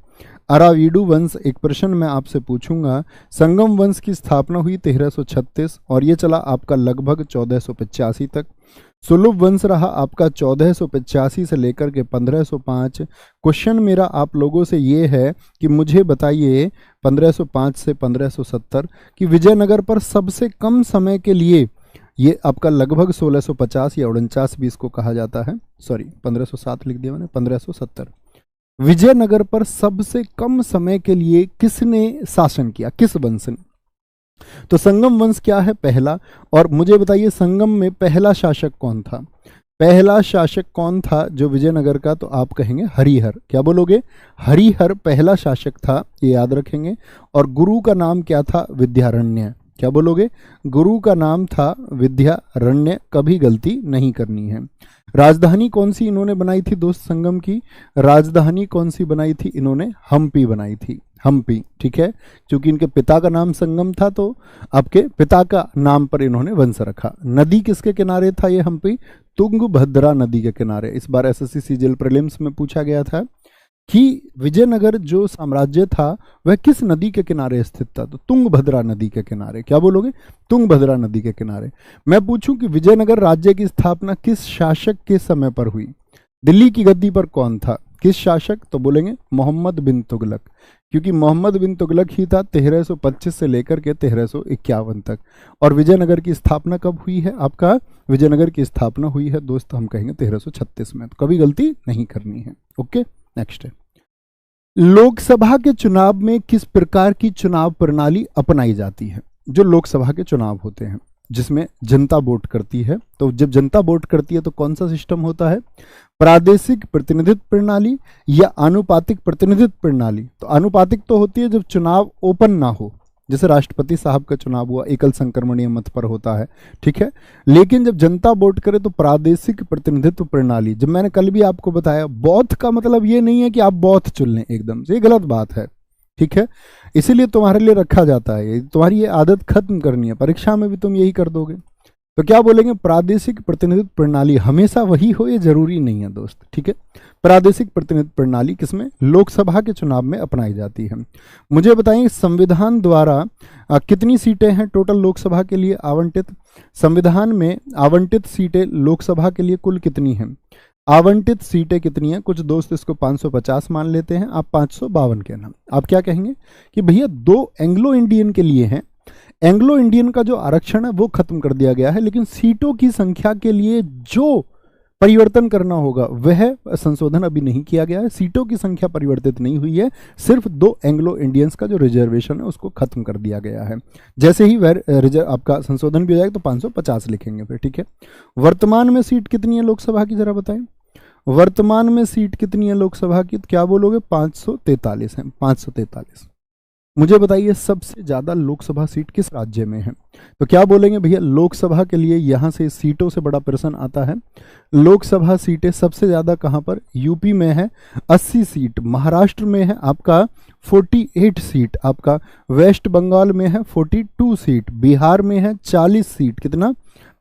अरावीडू वंश। एक प्रश्न मैं आपसे पूछूंगा, संगम वंश की स्थापना हुई 1336 और ये चला आपका लगभग 1485 तक। सुलभ वंश रहा आपका 1485 से लेकर के 1505। क्वेश्चन मेरा आप लोगों से ये है कि मुझे बताइए 1505 से 1570 कि विजयनगर पर सबसे कम समय के लिए, ये आपका लगभग 1650 या 49 को कहा जाता है, सॉरी 1507 लिख दिया मैंने, 1570। विजयनगर पर सबसे कम समय के लिए किसने शासन किया, किस वंश ने? तो संगम वंश क्या है? पहला। और मुझे बताइए संगम में पहला शासक कौन था? पहला शासक कौन था जो विजयनगर का? तो आप कहेंगे हरिहर। क्या बोलोगे? हरिहर पहला शासक था, ये याद रखेंगे। और गुरु का नाम क्या था? विद्यारण्य। क्या बोलोगे? गुरु का नाम था विद्यारण्य, कभी गलती नहीं करनी है। राजधानी कौन सी इन्होंने बनाई थी दोस्त संगम की? राजधानी कौन सी बनाई थी इन्होंने? हम्पी बनाई थी, हम्पी, ठीक है। क्योंकि इनके पिता का नाम संगम था तो आपके पिता का नाम पर इन्होंने वंश रखा। नदी किसके किनारे था ये हम्पी? तुंगभद्रा नदी के किनारे। इस बार एसएससी सीजीएल प्रीलिम्स में पूछा गया था कि विजयनगर जो साम्राज्य था वह किस नदी के किनारे स्थित था? तो तुंगभद्रा नदी के किनारे। क्या बोलोगे? तुंगभद्रा नदी के किनारे। मैं पूछूं कि विजयनगर राज्य की स्थापना किस शासक के समय पर हुई? दिल्ली की गद्दी पर कौन था, किस शासक? तो बोलेंगे मोहम्मद बिन तुगलक, क्योंकि मोहम्मद बिन तुगलक ही था 1325 से लेकर के 1351 तक। और विजयनगर की स्थापना कब हुई है? आपका विजयनगर की स्थापना हुई है दोस्त, हम कहेंगे 1336 में। तो कभी गलती नहीं करनी है। ओके, नेक्स्ट है, लोकसभा के चुनाव में किस प्रकार की चुनाव प्रणाली अपनाई जाती है? जो लोकसभा के चुनाव होते हैं जिसमें जनता वोट करती है, तो जब जनता वोट करती है तो कौन सा सिस्टम होता है? प्रादेशिक प्रतिनिधित्व प्रणाली या आनुपातिक प्रतिनिधित्व प्रणाली? तो आनुपातिक तो होती है जब चुनाव ओपन ना हो, जैसे राष्ट्रपति साहब का चुनाव हुआ एकल संक्रमणीय मत पर होता है, ठीक है। लेकिन जब जनता वोट करे तो प्रादेशिक प्रतिनिधित्व प्रणाली। जब मैंने कल भी आपको बताया, बौद्ध का मतलब ये नहीं है कि आप बौद्ध चुन लें एकदम से, ये गलत बात है, ठीक है। इसीलिए तुम्हारे लिए रखा जाता है, तुम्हारी ये आदत खत्म करनी है, परीक्षा में भी तुम यही कर दोगे। तो क्या बोलेंगे, प्रादेशिक प्रतिनिधित्व प्रणाली हमेशा वही हो ये जरूरी नहीं है दोस्त, ठीक है। प्रादेशिक प्रतिनिधित्व प्रणाली किसमें, लोकसभा के चुनाव में अपनाई जाती है। मुझे बताइए संविधान द्वारा कितनी सीटें हैं टोटल लोकसभा के लिए आवंटित। संविधान में आवंटित सीटें लोकसभा के लिए कुल कितनी हैं, आवंटित सीटें कितनी हैं। कुछ दोस्त इसको 550 मान लेते हैं, आप 552 कहना। आप क्या कहेंगे कि भैया 2 एंग्लो इंडियन के लिए हैं, एंग्लो इंडियन का जो आरक्षण है वो खत्म कर दिया गया है, लेकिन सीटों की संख्या के लिए जो परिवर्तन करना होगा वह संशोधन अभी नहीं किया गया है। सीटों की संख्या परिवर्तित नहीं हुई है, सिर्फ 2 एंग्लो इंडियंस का जो रिजर्वेशन है उसको खत्म कर दिया गया है। जैसे ही वह आपका संशोधन भी हो जाएगा तो 550 लिखेंगे फिर, ठीक है। वर्तमान में सीट कितनी है लोकसभा की, जरा बताएं। वर्तमान में सीट कितनी है लोकसभा की, तो क्या बोलोगे, 543 है, 543। मुझे बताइए सबसे ज्यादा लोकसभा सीट किस राज्य में है, तो क्या बोलेंगे भैया, लोकसभा के लिए यहां से सीटों से बड़ा प्रश्न आता है। लोकसभा सीटें सबसे ज्यादा कहां पर, यूपी में है 80 सीट, महाराष्ट्र में है आपका 48 सीट, आपका वेस्ट बंगाल में है 42 सीट, बिहार में है 40 सीट, कितना,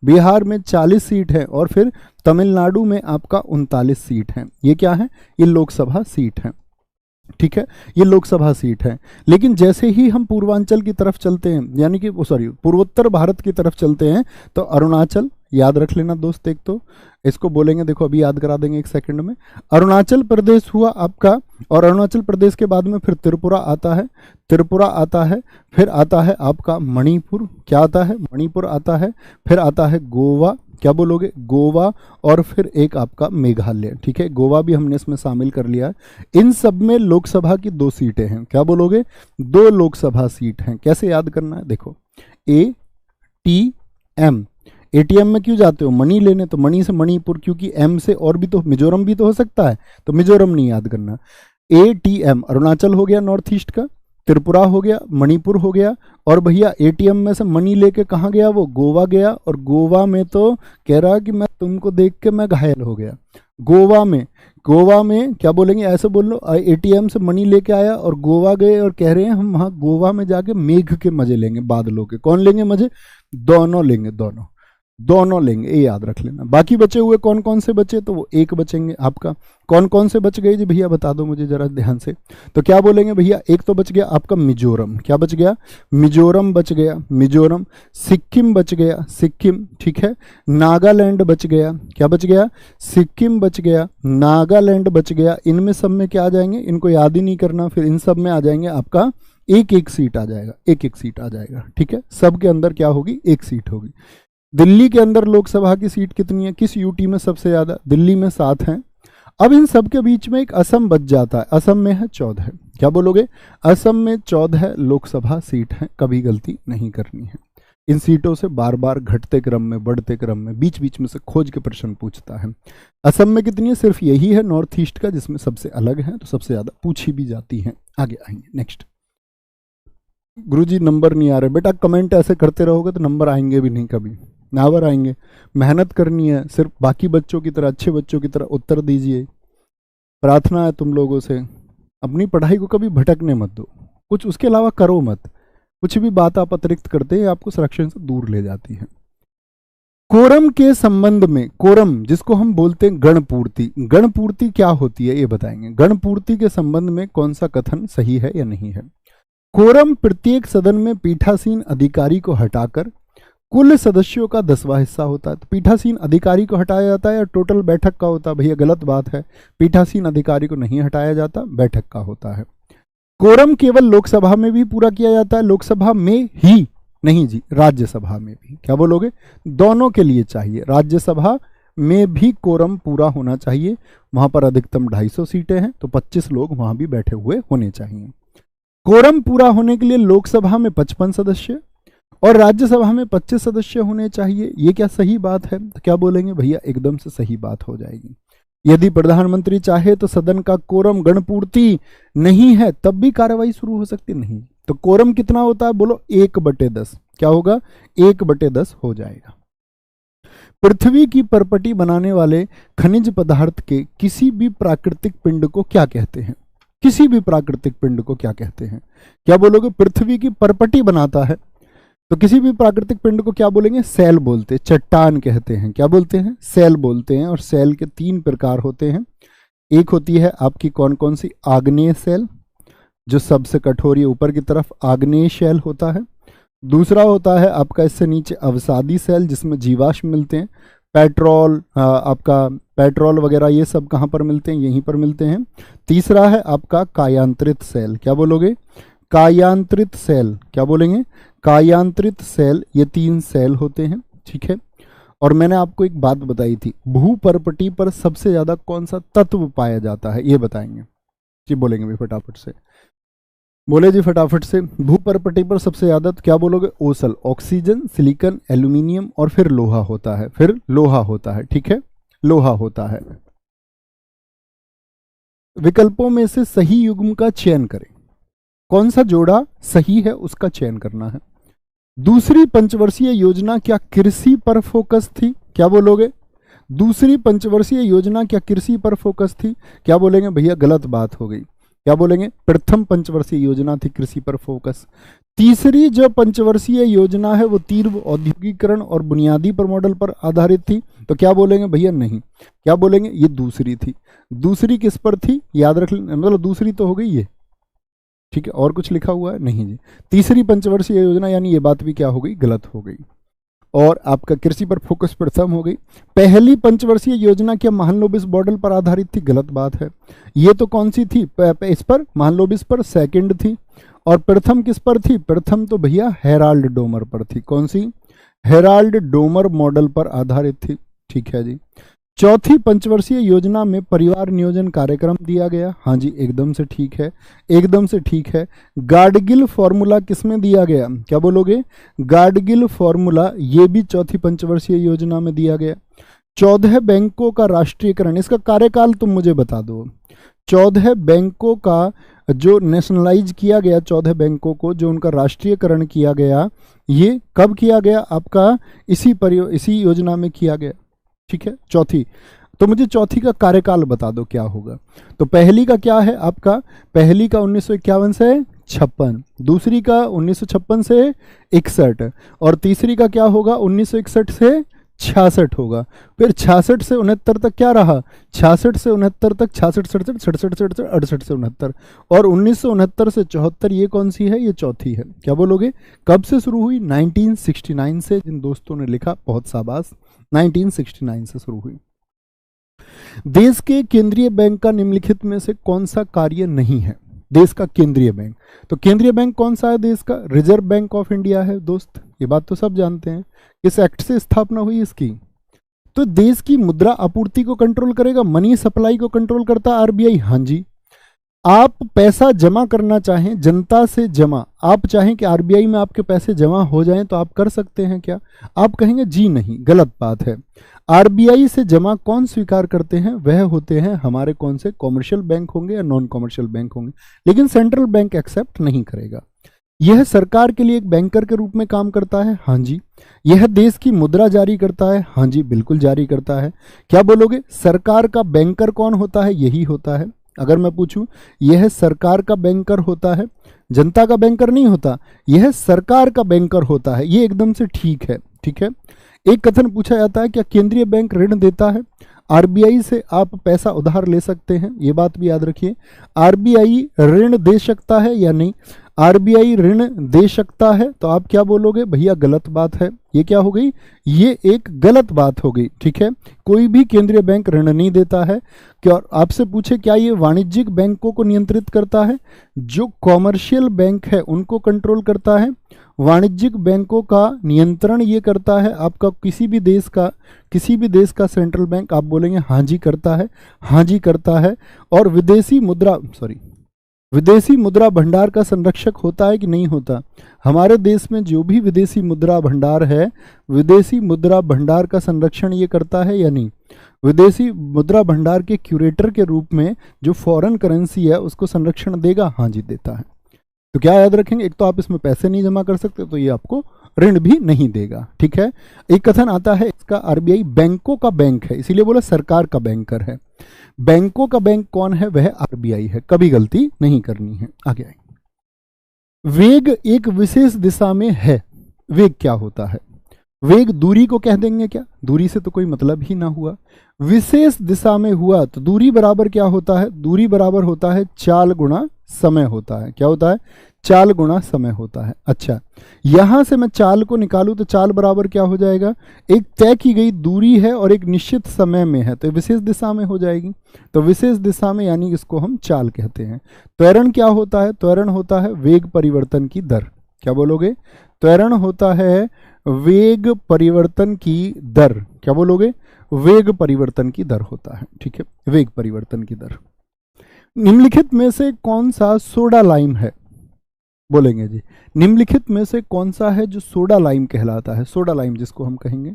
बिहार में 40 सीट है, और फिर तमिलनाडु में आपका 39 सीट है। ये क्या है, ये लोकसभा सीट है, ठीक है, ये लोकसभा सीट है। लेकिन जैसे ही हम पूर्वांचल की तरफ चलते हैं, यानी कि पूर्वोत्तर भारत की तरफ चलते हैं, तो अरुणाचल, याद रख लेना दोस्त, एक तो इसको बोलेंगे, देखो अभी याद करा देंगे एक सेकंड में। अरुणाचल प्रदेश हुआ आपका, और अरुणाचल प्रदेश के बाद में फिर त्रिपुरा आता है, त्रिपुरा आता है, फिर आता है आपका मणिपुर, क्या आता है, मणिपुर आता है, फिर आता है गोवा, क्या बोलोगे, गोवा, और फिर एक आपका मेघालय, ठीक है, गोवा भी हमने इसमें शामिल कर लिया है। इन सब में लोकसभा की 2 सीटें हैं, क्या बोलोगे, 2 लोकसभा सीट हैं। कैसे याद करना है, देखो ATM, ATM में क्यों जाते हो, मनी लेने, तो मनी से मणिपुर, क्योंकि M से और भी तो मिजोरम भी तो हो सकता है, तो मिजोरम नहीं याद करना। ATM अरुणाचल हो गया नॉर्थ ईस्ट का, त्रिपुरा हो गया, मणिपुर हो गया, और भैया ATM में से मनी लेके कहाँ गया, वो गोवा गया, और गोवा में तो कह रहा कि मैं तुमको देख के मैं घायल हो गया। गोवा में क्या बोलेंगे, ऐसे बोल लो, ATM से मनी लेके आया और गोवा गए, और कह रहे हैं हम वहाँ गोवा में जाके मेघ के मजे लेंगे, बादलों के। कौन लेंगे मजे, दोनों लेंगे, दोनों लेंगे, ये याद रख लेना। बाकी बचे हुए कौन कौन से बचे, तो वो एक बचेंगे आपका। कौन कौन से बच गए जी भैया, बता दो मुझे जरा ध्यान से। तो क्या बोलेंगे भैया, एक तो बच गया आपका मिजोरम, क्या बच गया, मिजोरम बच गया, मिजोरम। सिक्किम बच गया, सिक्किम, ठीक है। नागालैंड बच गया, क्या बच गया, सिक्किम बच गया, नागालैंड बच गया। इनमें सब में क्या आ जाएंगे, इनको याद ही नहीं करना, फिर इन सब में आ जाएंगे आपका एक एक सीट आ जाएगा, एक एक सीट आ जाएगा, ठीक है। सब के अंदर क्या होगी, एक सीट होगी। दिल्ली के अंदर लोकसभा की सीट कितनी है, किस यूटी में सबसे ज्यादा, दिल्ली में 7 हैं। अब इन सब के बीच में एक असम बच जाता है, असम में है 14, क्या बोलोगे, असम में 14 लोकसभा सीट है, कभी गलती नहीं करनी है। इन सीटों से बार बार घटते क्रम में, बढ़ते क्रम में, बीच बीच में से खोज के प्रश्न पूछता है। असम में कितनी है, सिर्फ यही है नॉर्थ ईस्ट का जिसमें सबसे अलग है, तो सबसे ज्यादा पूछी भी जाती है। आगे आएंगे, नेक्स्ट। गुरुजी नंबर नहीं आ रहे, बेटा कमेंट ऐसे करते रहोगे तो नंबर आएंगे भी नहीं, कभी नावर आएंगे। मेहनत करनी है, सिर्फ बाकी बच्चों की तरह, अच्छे बच्चों की तरह उत्तर दीजिए। प्रार्थना है तुम लोगों से, अपनी पढ़ाई को कभी भटकने मत दो, कुछ उसके अलावा करो मत। कुछ भी बात आप अतिरिक्त करते हैं आपको संरक्षण से दूर ले जाती है। कोरम के संबंध में, कोरम जिसको हम बोलते हैं गणपूर्ति, गणपूर्ति क्या होती है ये बताएंगे। गणपूर्ति के संबंध में कौन सा कथन सही है या नहीं है। कोरम प्रत्येक सदन में पीठासीन अधिकारी को हटाकर कुल सदस्यों का 10वां हिस्सा होता है। तो पीठासीन अधिकारी को हटाया जाता है या टोटल बैठक का होता है, भैया गलत बात है, पीठासीन अधिकारी को नहीं हटाया जाता, बैठक का होता है। कोरम केवल लोकसभा में भी पूरा किया जाता है, लोकसभा में ही नहीं जी, राज्यसभा में भी। क्या बोलोगे, दोनों के लिए चाहिए, राज्यसभा में भी कोरम पूरा होना चाहिए। वहां पर अधिकतम 250 सीटें हैं, तो 25 लोग वहां भी बैठे हुए होने चाहिए। कोरम पूरा होने के लिए लोकसभा में 55 सदस्य और राज्यसभा में 25 सदस्य होने चाहिए। ये क्या सही बात है, तो क्या बोलेंगे भैया, एकदम से सही बात हो जाएगी। यदि प्रधानमंत्री चाहे तो सदन का कोरम गणपूर्ति नहीं है तब भी कार्रवाई शुरू हो सकती नहीं। तो कोरम कितना होता है, बोलो 1/10। क्या होगा, 1/10 हो जाएगा। पृथ्वी की परपटी बनाने वाले खनिज पदार्थ के किसी भी प्राकृतिक पिंड को क्या कहते हैं, किसी भी प्राकृतिक पिंड को क्या कहते हैं। क्या बोलोगे, पृथ्वी की परपटी बनाता है, तो किसी भी प्राकृतिक पिंड को क्या बोलेंगे? सेल बोलते हैं, चट्टान कहते हैं। क्या बोलते हैं? सेल बोलते हैं। और सेल के 3 प्रकार होते हैं। एक होती है आपकी कौन कौन सी? आग्नेय सेल, जो सबसे कठोर है ऊपर की तरफ, आग्नेय शेल होता है। दूसरा होता है आपका इससे नीचे अवसादी सेल, जिसमें जीवाश्म मिलते हैं। पेट्रोल, आपका पेट्रोल वगैरह ये सब कहाँ पर मिलते हैं? यहीं पर मिलते हैं। तीसरा है आपका कायांतरित सेल। क्या बोलोगे? कायांतरित सेल। क्या बोलेंगे? कायांतरित सेल। ये 3 सेल होते हैं, ठीक है। और मैंने आपको एक बात बताई थी, भूपर्पटी पर सबसे ज्यादा कौन सा तत्व पाया जाता है, ये बताएंगे जी। बोलेंगे भी फटाफट से, बोले जी फटाफट से। भूपर्पटी पर सबसे ज्यादा तो क्या बोलोगे? ओसल, ऑक्सीजन, सिलिकॉन, एल्यूमिनियम और फिर लोहा होता है। फिर लोहा होता है, ठीक है, लोहा होता है। विकल्पों में से सही युग्म का चयन करें। कौन सा जोड़ा सही है उसका चयन करना है। दूसरी पंचवर्षीय योजना क्या कृषि पर फोकस थी? क्या बोलोगे? दूसरी पंचवर्षीय योजना क्या कृषि पर फोकस थी? क्या बोलेंगे? भैया गलत बात हो गई। क्या बोलेंगे? प्रथम पंचवर्षीय योजना थी कृषि पर फोकस। तीसरी जो पंचवर्षीय योजना है वो तीव्र औद्योगिकरण और बुनियादी पर मॉडल पर आधारित थी। तो क्या बोलेंगे? भैया नहीं। क्या बोलेंगे? ये दूसरी थी। दूसरी किस पर थी? याद रख, मतलब दूसरी तो हो गई ये, ठीक है। और कुछ लिखा हुआ है? नहीं जी। तीसरी पंचवर्षीय योजना, यानी ये बात भी क्या हो गई? गलत हो गई। और आपका कृषि पर फोकस प्रथम हो गई। पहली पंचवर्षीय योजना क्या महालनोबिस मॉडल पर आधारित थी? गलत बात है। ये तो कौन सी थी? इस पर, महालनोबिस पर सेकंड थी। और प्रथम किस पर थी? प्रथम तो भैया हेराल्ड डोमर पर थी। कौन सी? हेराल्ड डोमर मॉडल पर आधारित थी, ठीक है जी। चौथी पंचवर्षीय योजना में परिवार नियोजन कार्यक्रम दिया गया। हाँ जी, एकदम से ठीक है, एकदम से ठीक है। गाडगिल फॉर्मूला किसमें दिया गया? क्या बोलोगे? गाडगिल फॉर्मूला ये भी चौथी पंचवर्षीय योजना में दिया गया। 14 बैंकों का राष्ट्रीयकरण, इसका कार्यकाल तुम मुझे बता दो। 14 बैंकों का जो नेशनलाइज किया गया, 14 बैंकों को जो उनका राष्ट्रीयकरण किया गया, ये कब किया गया? आपका इसी योजना में किया गया, ठीक है। चौथी, तो मुझे चौथी का कार्यकाल बता दो क्या होगा। तो पहली का क्या है आपका? पहली का 1951 से 56, दूसरी का 1956 से 61, और तीसरी का क्या होगा? 1961 से 66 होगा। फिर 66 से 69 तक क्या रहा? 66 से 69 तक 66, 67, 67, 67, 68 से 69, और 1969 से 74 ये कौन सी है? ये चौथी है। क्या बोलोगे? कब से शुरू हुई? 1969 से। जिन दोस्तों ने लिखा बहुत शाबाश, 1969 से शुरू हुई। देश के केंद्रीय बैंक का निम्नलिखित में से कौन सा कार्य नहीं है? देश का केंद्रीय बैंक, तो केंद्रीय बैंक कौन सा है देश का? रिजर्व बैंक ऑफ इंडिया है दोस्त, ये बात तो सब जानते हैं। किस एक्ट से स्थापना हुई इसकी? तो देश की मुद्रा आपूर्ति को कंट्रोल करेगा, मनी सप्लाई को कंट्रोल करता आरबीआई। हाँ जी, आप पैसा जमा करना चाहें जनता से जमा, आप चाहें कि आरबीआई में आपके पैसे जमा हो जाएं, तो आप कर सकते हैं क्या? आप कहेंगे जी नहीं, गलत बात है। आरबीआई से जमा कौन स्वीकार करते हैं? वह होते हैं हमारे कौन से? कॉमर्शियल बैंक होंगे या नॉन कॉमर्शियल बैंक होंगे, लेकिन सेंट्रल बैंक एक्सेप्ट नहीं करेगा। यह सरकार के लिए एक बैंकर के रूप में काम करता है। हाँ जी। यह देश की मुद्रा जारी करता है। हाँ जी, बिल्कुल जारी करता है। क्या बोलोगे? सरकार का बैंकर कौन होता है? यही होता है। अगर मैं पूछूं, यह सरकार का बैंकर होता है, जनता का बैंकर नहीं होता, यह सरकार का बैंकर होता है। ये एकदम से ठीक है, ठीक है। एक कथन पूछा जाता है, क्या केंद्रीय बैंक ऋण देता है? आरबीआई से आप पैसा उधार ले सकते हैं, ये बात भी याद रखिए। आरबीआई ऋण दे सकता है या नहीं? आरबीआई ऋण दे सकता है, तो आप क्या बोलोगे? भैया गलत बात है। ये क्या हो गई? ये एक गलत बात हो गई, ठीक है। कोई भी केंद्रीय बैंक ऋण नहीं देता है। क्या आपसे पूछे क्या ये वाणिज्यिक बैंकों को नियंत्रित करता है? जो कॉमर्शियल बैंक है उनको कंट्रोल करता है। वाणिज्यिक बैंकों का नियंत्रण ये करता है आपका किसी भी देश का सेंट्रल बैंक। आप बोलेंगे हाँ जी करता है, हाँ जी करता है। और विदेशी मुद्रा भंडार का संरक्षक होता है कि नहीं होता? हमारे देश में जो भी विदेशी मुद्रा भंडार है, विदेशी मुद्रा भंडार का संरक्षण ये करता है या नहीं? विदेशी मुद्रा भंडार के क्यूरेटर के रूप में जो फॉरेन करेंसी है उसको संरक्षण देगा। हाँ जी, देता है। तो क्या याद रखेंगे? एक तो आप इसमें पैसे नहीं जमा कर सकते, तो ये आपको ऋण भी नहीं देगा, ठीक है। एक कथन आता है, इसका आरबीआई बैंकों का बैंक है, इसीलिए बोला सरकार का बैंकर है। बैंकों का बैंक कौन है? वह आरबीआई है। कभी गलती नहीं करनी है। आगे आए, वेग एक विशेष दिशा में है। वेग क्या होता है? वेग दूरी को कह देंगे क्या? दूरी से तो कोई मतलब ही ना हुआ। विशेष दिशा में हुआ तो दूरी बराबर क्या होता है? दूरी बराबर होता है चाल गुणा समय होता है। क्या होता है? चाल गुणा समय होता है। अच्छा, यहां से मैं चाल को निकालूं तो चाल बराबर क्या हो जाएगा? एक तय की गई दूरी है और एक निश्चित समय में है तो विशेष दिशा में हो जाएगी। तो विशेष दिशा में यानी इसको हम चाल कहते हैं। त्वरण क्या होता है? त्वरण होता है वेग परिवर्तन की दर। क्या बोलोगे? त्वरण होता है वेग परिवर्तन की दर। क्या बोलोगे? वेग परिवर्तन की दर होता है। ठीक है, वेग परिवर्तन की दर। निम्नलिखित में से कौन सा सोडा लाइम है? बोलेंगे जी, निम्नलिखित में से कौन सा है जो सोडा लाइम कहलाता है? सोडा लाइम जिसको हम कहेंगे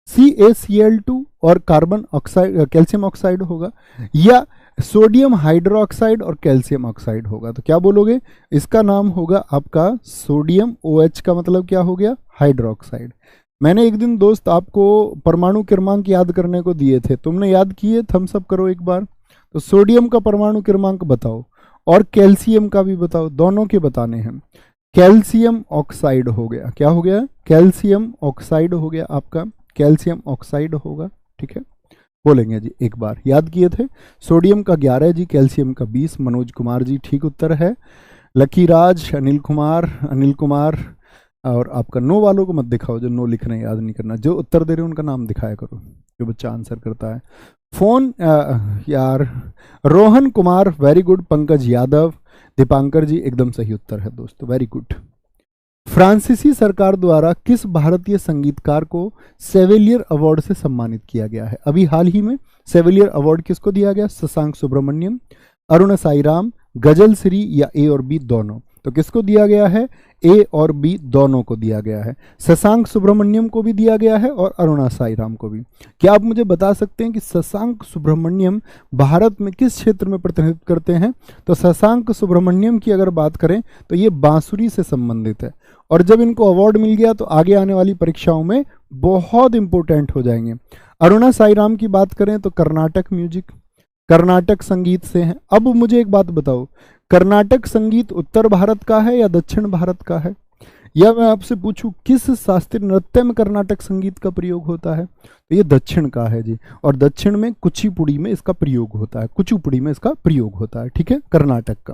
CaCl2 और कार्बन ऑक्साइड कैल्शियम ऑक्साइड होगा, या सोडियम हाइड्रोक्साइड और कैल्शियम ऑक्साइड होगा। तो क्या बोलोगे? इसका नाम होगा आपका सोडियम OH का मतलब क्या हो गया? हाइड्रोक्साइड। मैंने एक दिन दोस्त आपको परमाणु क्रमांक याद करने को दिए थे, तुमने याद किए? थम्स अप करो एक बार। तो सोडियम का परमाणु क्रमांक बताओ और कैल्शियम का भी बताओ, दोनों के बताने हैं। कैल्शियम ऑक्साइड हो गया। क्या हो गया? कैल्शियम ऑक्साइड हो गया आपका, कैल्शियम ऑक्साइड होगा। ठीक है, बोलेंगे जी एक बार। याद किए थे? सोडियम का 11 जी, कैल्शियम का 20। मनोज कुमार जी ठीक उत्तर है। लकी राज, अनिल कुमार और आपका नो वालों को मत दिखाओ, जो नो लिख रहे हैं याद नहीं करना, जो उत्तर दे रहे हैं उनका नाम दिखाया करो, जो बच्चा आंसर करता है। फोन यार, रोहन कुमार वेरी गुड। पंकज यादव, दीपांकर जी एकदम सही उत्तर है दोस्तों, वेरी गुड। फ्रांसीसी सरकार द्वारा किस भारतीय संगीतकार को सेवेलियर अवार्ड से सम्मानित किया गया है? अभी हाल ही में सेवेलियर अवार्ड किसको दिया गया? शशांक सुब्रमण्यम, अरुण साईराम, गजल श्री या ए और बी दोनों? तो किसको दिया गया है? ए और बी दोनों को दिया गया है। शशांक सुब्रमण्यम को भी दिया गया है और अरुणा साईराम को भी। क्या आप मुझे बता सकते हैं कि शशांक सुब्रमण्यम भारत में किस क्षेत्र में प्रतिनिधित्व करते हैं? तो शशांक सुब्रमण्यम की अगर बात करें तो ये बांसुरी से संबंधित है, और जब इनको अवार्ड मिल गया तो आगे आने वाली परीक्षाओं में बहुत इंपॉर्टेंट हो जाएंगे। अरुणा साईराम की बात करें तो कर्नाटक म्यूजिक, कर्नाटक संगीत से हैं। अब मुझे एक बात बताओ, कर्नाटक संगीत उत्तर भारत का है या दक्षिण भारत का है? या मैं आपसे पूछूं किस शास्त्रीय नृत्य में कर्नाटक संगीत का प्रयोग होता है? तो ये दक्षिण का है जी, और दक्षिण में कुचिपुड़ी में इसका प्रयोग होता है, कुचिपुड़ी में इसका प्रयोग होता है। ठीक है, कर्नाटक का।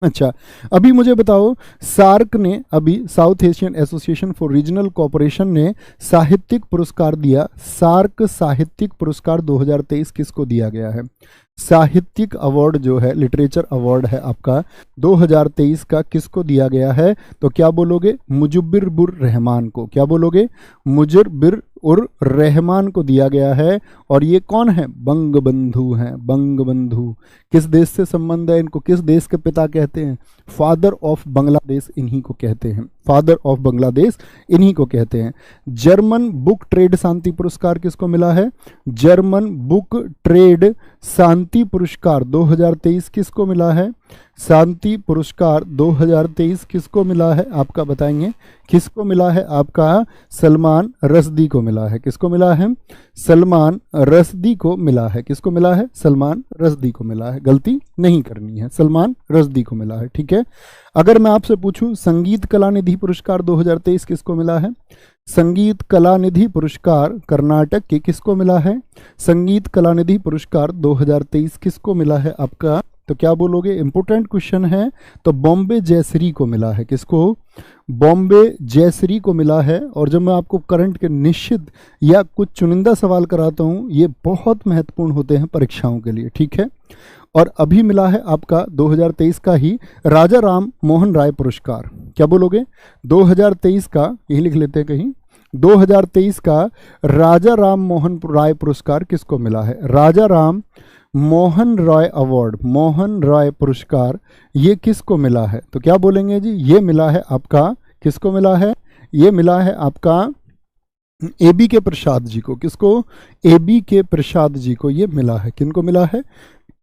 अच्छा, अभी मुझे बताओ, सार्क ने अभी south Asian association for regional cooperation ने साहित्यिक पुरस्कार दिया। सार्क साहित्यिक पुरस्कार 2023 किसको दिया गया है? साहित्यिक अवार्ड जो है, लिटरेचर अवार्ड है आपका 2023 का, किसको दिया गया है? तो क्या बोलोगे? मुजब्बिर बुर रहमान को। क्या बोलोगे? मुजब्बिर उर रहमान को दिया गया है। और ये कौन है? बंगबंधु हैं, बंगबंधु। किस देश से संबंध है इनको? किस देश के पिता कहते हैं? फादर ऑफ बांग्लादेश इन्हीं को कहते हैं, फादर ऑफ बांग्लादेश इन्हीं को कहते हैं। जर्मन बुक ट्रेड शांति पुरस्कार किसको मिला है? जर्मन बुक ट्रेड शांति पुरस्कार 2023 किसको मिला है? शांति पुरस्कार 2023 किसको मिला है? आपका बताएंगे किसको मिला है? आपका सलमान रश्दी को मिला है। किसको मिला है? सलमान रश्दी को मिला है। किसको मिला है? सलमान रश्दी को मिला है। गलती नहीं करनी है, सलमान रश्दी को मिला है। ठीक है, अगर मैं आपसे पूछूं संगीत कला निधि पुरस्कार 2023 किसको मिला है? संगीत कला निधि पुरस्कार कर्नाटक के किसको मिला है? संगीत कला निधि पुरस्कार 2023 किसको मिला है आपका? तो क्या बोलोगे? इंपोर्टेंट क्वेश्चन है। तो बॉम्बे जयश्री को मिला है। किसको? बॉम्बे जयश्री को मिला है। और जब मैं आपको करंट के निश्चित या कुछ चुनिंदा सवाल कराता हूँ, ये बहुत महत्वपूर्ण होते हैं परीक्षाओं के लिए। ठीक है, और अभी मिला है आपका 2023 का ही राजा राम मोहन राय पुरस्कार। क्या बोलोगे? 2023 का, यही लिख लेते हैं कहीं, 2023 का राजा राम मोहन राय पुरस्कार किसको मिला है? राजा राम मोहन रॉय अवार्ड, मोहन रॉय पुरस्कार, ये किसको मिला है? तो क्या बोलेंगे जी? ये मिला है आपका, किसको मिला है? ये मिला है आपका AB के प्रसाद जी को। किसको? AB के प्रसाद जी को ये मिला है। किनको मिला है?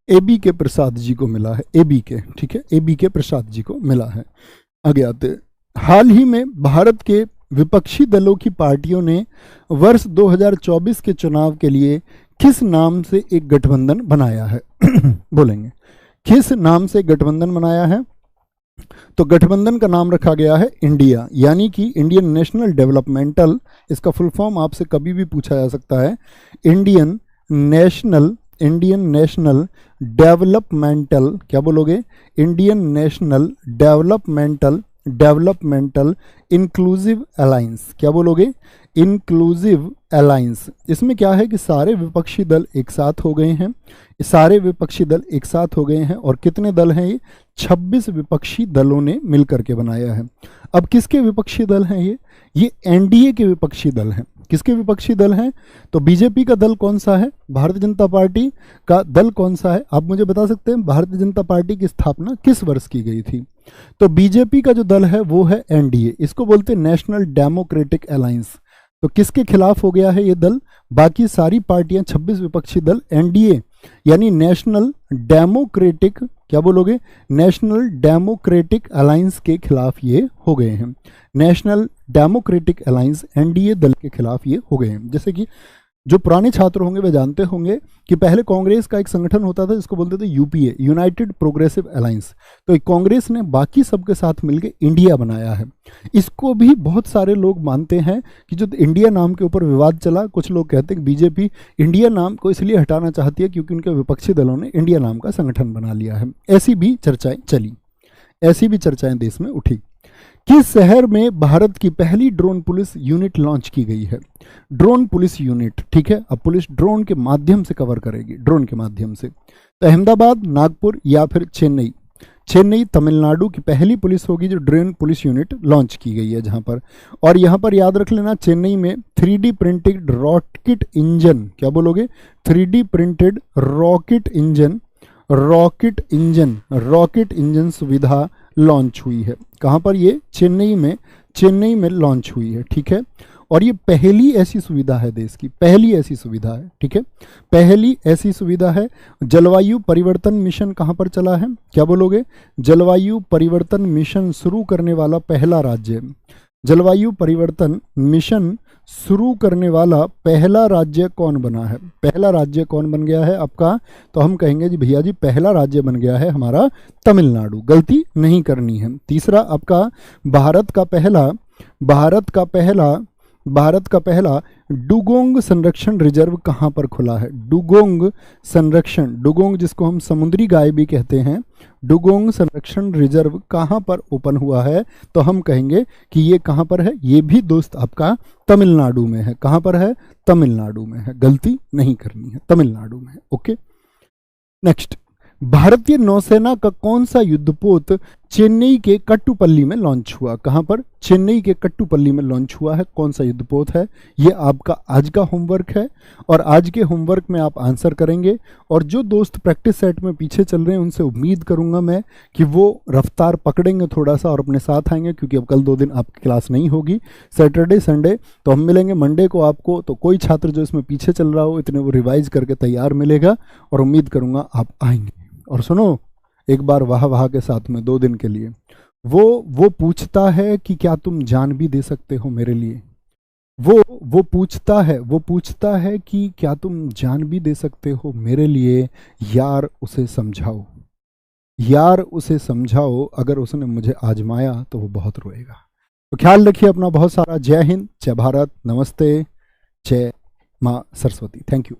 AB के प्रसाद जी को मिला है। AB के, ठीक है, AB के प्रसाद जी को मिला है। आगे आते, हाल ही में भारत के विपक्षी दलों की पार्टियों ने वर्ष 2024 के चुनाव के लिए किस नाम से एक गठबंधन बनाया है? बोलेंगे किस नाम से गठबंधन बनाया है? तो गठबंधन का नाम रखा गया है इंडिया, यानी कि इंडियन नेशनल डेवलपमेंटल, इसका फुल फॉर्म आपसे कभी भी पूछा जा सकता है, इंडियन नेशनल डेवलपमेंटल, क्या बोलोगे, Indian national developmental inclusive alliance, क्या बोलोगे, इंक्लूसिव अलायंस। इसमें क्या है कि सारे विपक्षी दल एक साथ हो गए हैं, सारे विपक्षी दल एक साथ हो गए हैं, और कितने दल हैं ये, 26 विपक्षी दलों ने मिलकर के बनाया है। अब किसके विपक्षी दल हैं ये एनडीए के विपक्षी दल हैं। किसके विपक्षी दल हैं, तो बीजेपी का दल कौन सा है, भारतीय जनता पार्टी का दल कौन सा है, आप मुझे बता सकते हैं भारतीय जनता पार्टी की स्थापना किस वर्ष की गई थी। तो बीजेपी का जो दल है वो है एनडीए, इसको बोलते हैं नेशनल डेमोक्रेटिक अलायंस। तो किसके खिलाफ हो गया है ये दल, बाकी सारी पार्टियां 26 विपक्षी दल एनडीए यानी नेशनल डेमोक्रेटिक, क्या बोलोगे, नेशनल डेमोक्रेटिक अलायंस के खिलाफ ये हो गए हैं। नेशनल डेमोक्रेटिक अलायंस एनडीए दल के खिलाफ ये हो गए हैं। जैसे कि जो पुराने छात्र होंगे वे जानते होंगे कि पहले कांग्रेस का एक संगठन होता था जिसको बोलते थे यूपीए, यूनाइटेड प्रोग्रेसिव अलायंस। तो कांग्रेस ने बाकी सबके साथ मिलकर इंडिया बनाया है। इसको भी बहुत सारे लोग मानते हैं कि जो इंडिया नाम के ऊपर विवाद चला, कुछ लोग कहते हैं कि बीजेपी इंडिया नाम को इसलिए हटाना चाहती है क्योंकि उनके विपक्षी दलों ने इंडिया नाम का संगठन बना लिया है। ऐसी भी चर्चाएं चली, ऐसी भी चर्चाएं देश में उठी। किस शहर में भारत की पहली ड्रोन पुलिस यूनिट लॉन्च की गई है, ड्रोन पुलिस यूनिट, ठीक है। अब पुलिस ड्रोन के माध्यम से कवर करेगी, ड्रोन के माध्यम से। तो अहमदाबाद, नागपुर या फिर चेन्नई। चेन्नई तमिलनाडु की पहली पुलिस होगी जो ड्रोन पुलिस यूनिट लॉन्च की गई है जहां पर। और यहां पर याद रख लेना, चेन्नई में 3D प्रिंटेड रॉकेट इंजन, क्या बोलोगे, 3D प्रिंटेड रॉकेट इंजन सुविधा लॉन्च हुई है। कहां पर ये, चेन्नई में लॉन्च हुई है, ठीक है। और ये पहली ऐसी सुविधा है, देश की पहली ऐसी सुविधा है, ठीक है, पहली ऐसी सुविधा है। जलवायु परिवर्तन मिशन कहां पर चला है, क्या बोलोगे, जलवायु परिवर्तन मिशन शुरू करने वाला पहला राज्य, जलवायु परिवर्तन मिशन शुरू करने वाला पहला राज्य कौन बना है, पहला राज्य कौन बन गया है आपका, तो हम कहेंगे जी भैया जी पहला राज्य बन गया है हमारा तमिलनाडु, गलती नहीं करनी है। तीसरा आपका भारत का पहला डुगोंग संरक्षण रिजर्व कहाँ पर खुला है, डुगोंग जिसको हम समुद्री गाय भी कहते हैं, डुगोंग संरक्षण रिजर्व कहाँ पर ओपन हुआ है, तो हम कहेंगे कि ये कहाँ पर है, ये भी दोस्त आपका तमिलनाडु में है। कहाँ पर है, तमिलनाडु में है, गलती नहीं करनी है, तमिलनाडु में है। ओके, नेक्स्ट, भारतीय नौसेना का कौन सा युद्धपोत चेन्नई के कट्टुपल्ली में लॉन्च हुआ, कहां पर, चेन्नई के कट्टुपल्ली में लॉन्च हुआ है, कौन सा युद्धपोत है, ये आपका आज का होमवर्क है। और आज के होमवर्क में आप आंसर करेंगे। और जो दोस्त प्रैक्टिस सेट में पीछे चल रहे हैं उनसे उम्मीद करूंगा मैं कि वो रफ्तार पकड़ेंगे थोड़ा सा और अपने साथ आएंगे, क्योंकि अब कल 2 दिन आपकी क्लास नहीं होगी, सैटरडे संडे। तो हम मिलेंगे मंडे को आपको। तो कोई छात्र जो इसमें पीछे चल रहा हो इतने वो रिवाइज करके तैयार मिलेगा, और उम्मीद करूंगा आप आएंगे। और सुनो, एक बार वाह के साथ में 2 दिन के लिए वो पूछता है कि क्या तुम जान भी दे सकते हो मेरे लिए, वो पूछता है कि क्या तुम जान भी दे सकते हो मेरे लिए, यार उसे समझाओ, अगर उसने मुझे आजमाया तो वो बहुत रोएगा। तो ख्याल रखिए अपना बहुत सारा। जय हिंद, जय भारत, नमस्ते, जय माँ सरस्वती। Thank you.